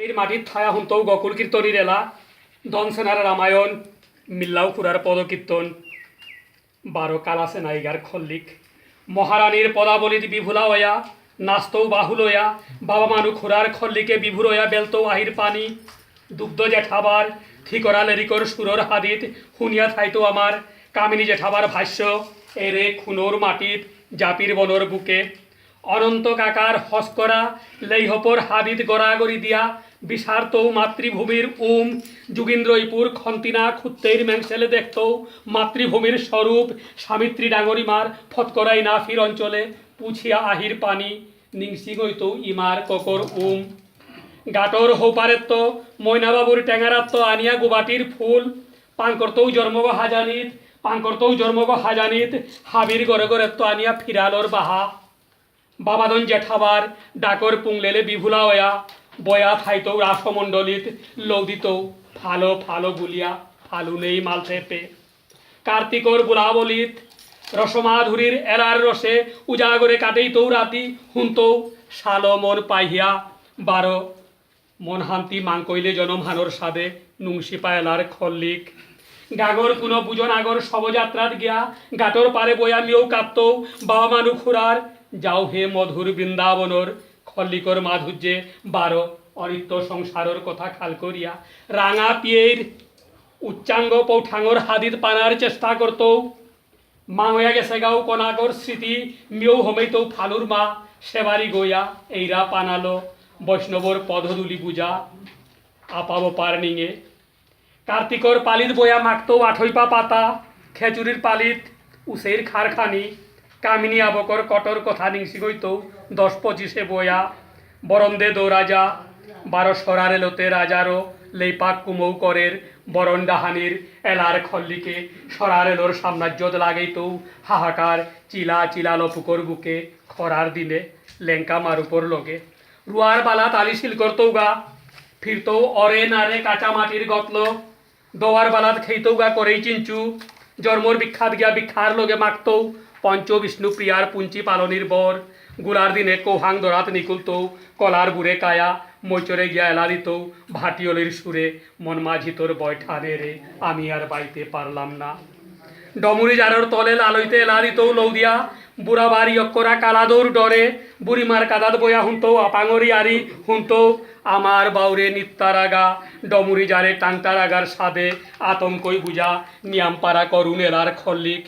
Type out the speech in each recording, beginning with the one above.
এর মাটির ছায়া হুন্তৌ গকুল কীর্তনীর এলা দনসেনার রামায়ণ মিল্লাও খুরার পদকীর্তন 12 কালাসে নাইগার খল্লিক মহারানীর পদাবলীর বিভুলা হইয়া নাস্তৌ বাহুল হইয়া বাবা মানু খুরার খল্লিকে বিভুর হইয়া বেলতৌ আহির পানি দুগ্ধ জেঠাবার থিকরা লেরিকর সুরর হাদিত শুনিয়া থাইতো আমার কামিনী জেঠাবার ভাষ্য এরে খুনোর মাটিত জাপির বনর বুকে অনন্ত কাকার হস্করা লেইহপর হাদিত গড়াগড়ি দিয়া বিশার্তৌ মাতৃভূমির যুগীন্দ্রইপুর খন্তিনা খুত্তের ম্যাংসেলে দেখতৌ মাতৃভূমির স্বরূপ সামিত্রী ডাঙরিমার ফৎকরাই নাফির অঞ্চলে পুছিয়া আহির পানি নিংসি গইতৌ ইমার ককর গাটর হৌপারেত্ত ময়নাবাবুর ট্যাঙারাত্ত আনিয়া গুবাটির ফুল পাঙ্কর্তৌ জন্মগ হাজানিত হাবির গড়ে গড়েত্ত আনিয়া ফিরালোর বাহা বাবাদন জেঠাবার ডাকর পুংলেলে বিভুলা হইয়া বয়া থাইতৌ রাসমণ্ডলিত লৌদিতৌ ফালো ফালো গুলিয়া ফালু নেই মালতে পে কার্তিকর বুলাবলিত রসমাধুরীর এলার রসে উজাগরে কাটেইতৌ রাতি হুন্তৌ শালো মন পাইহিয়া 12 মন হান্তি মাংকইলে জনম হানোর সাদে নুংসি পায়লার খল্লিক গাগর কোনো বুজন আগর শবযাত্রাত গিয়া গাটর পারে বয়া লিয়েও কাঁদতৌ বাবা মানু খুরার যাও হে মধুর বৃন্দাবনর খল্লিকর মাধুর্যে 12 অনিত্য সংসারর কথা খাল করিয়া রাঙা পিয়ের উচ্চাঙ্গ পৌঠাঙর হাদিত পানার চেষ্টা করতৌ মা হইয়া গেছে গাও কনাকর স্মৃতি মিয়েও হমেইতৌ ফালুর মা সেবারি গইয়া এইরা পানালো বৈষ্ণবর পদধূলি বুঝা আপাবো পারনিঙে কার্তিকর পালিত বয়া মাখতৌ আঠইপা পাতা খেচুরির পালিত উসের খারখানি কামিনী আবকর কটর কথা নিংসি গইতৌ 10-25 বয়া বরন্দে দো রাজা 12 সরার এলোতে রাজারও লেইপাক কুমৌ করের বরণ ডাহানির এলার খল্লিকে সরার এলোর সাম্রাজ্যত লাগেইতৌ হাহাকার চিলা চিলা লপুকর বুকে খরার দিনে লেঙ্কা মারুপর লগে রুয়ার বালা তালি শিল করতৌ গা ফিরতৌ অরে নারে কাঁচা মাটির গতল দোয়ার বালাত খেইতৌ গা করেই চিঞ্চু জন্মর বিখ্যাত গিয়া বিখ্যার লগে মাখতৌ পঞ্চ বিষ্ণু প্রিয়ার পুঞ্চি পালনির বর গুলার দিনে কৌহাং দরাত নিকুলতৌ কলার বুড়ে কায়া মৈচরে গিয়া এলা দিতৌ ভাটিয়লির সুরে মন মাঝি তোর বয়ঠানে রে আমি আর বাইতে পারলাম না ডমুরি জারর তলে লালইতে এলা দিতৌ লৌদিয়া বুড়া বাড়ি অক্করা কালাদৌর ডরে বুড়িমার কাদাত বয়া হুন্তৌ আপাঙরি আরি হুন্তৌ আমার বাউরে নিত্তারাগা ডমুরি জারে টাংটারাগার সাদে আতঙ্কই বুঝা নিয়ামপাড়া করুন এলার খল্লিক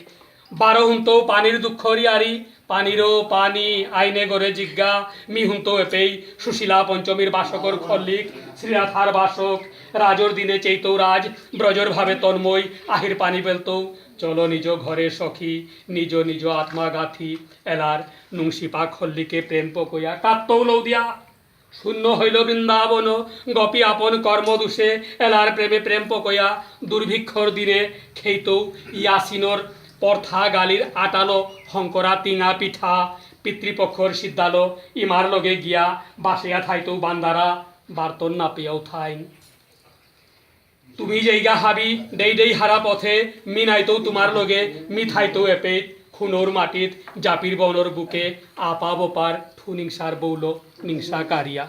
12 হুন্তৌ পানির দুঃখরি আরি পানিরও পানি আইনে গড়ে জিজ্ঞা মি হুন্তৌ এপেই সুশীলা পঞ্চমীর বাসকর খল্লিক শ্রীনাথার বাসক রাজর দিনে চেইতৌ রাজ ব্রজর ভাবে তন্ময় আহির পানি বেলতৌ চলো নিজ ঘরে সখী নিজ নিজ আত্মা গাথি এলার নুংসিপা খল্লিকে প্রেম পকইয়া কাঁদতৌ লৌদিয়া শূন্য হইল বৃন্দাবন গপি আপন কর্মদুষে এলার প্রেমে প্রেম পকইয়া দুর্ভিক্ষর দিনে খেইতৌ ইয়াসিনর পর্থা গালির আটালো হংকরা তিঙা পিঠা পিতৃপক্ষর সিদ্ধালো ইমার লগে গিয়া বাসিয়া থাইতৌ বান্দারা বার্তন না পেয়াও থাইন তুমি যেইগা হাবি দেই দেই হারা পথে মিনাইতৌ তোমার লগে মিথাইতৌ এপে খুনোর মাটিত জাপির বনর বুকে আপা বোপার ঠুনিংসার বৌল নিংসা কারিয়া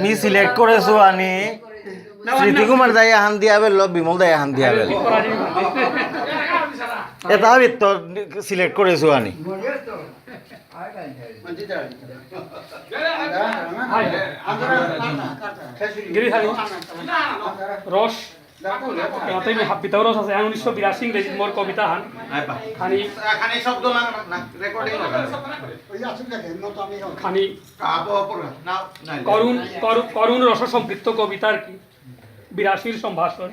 মি সিলেক্ট করেছো আনি স্মৃতি কুমার দাই হান দিয়া বেল বিমল দাই হান দিয়া বেল এটা তো সিলেক্ট করেছো আনি রস হাপিতাও রস আছে 1982 ইংরেজি মোর কবিতা হান খানি খানি করুণ রস সম্পৃক্ত কবিতার কি 82 সম্ভাষণ।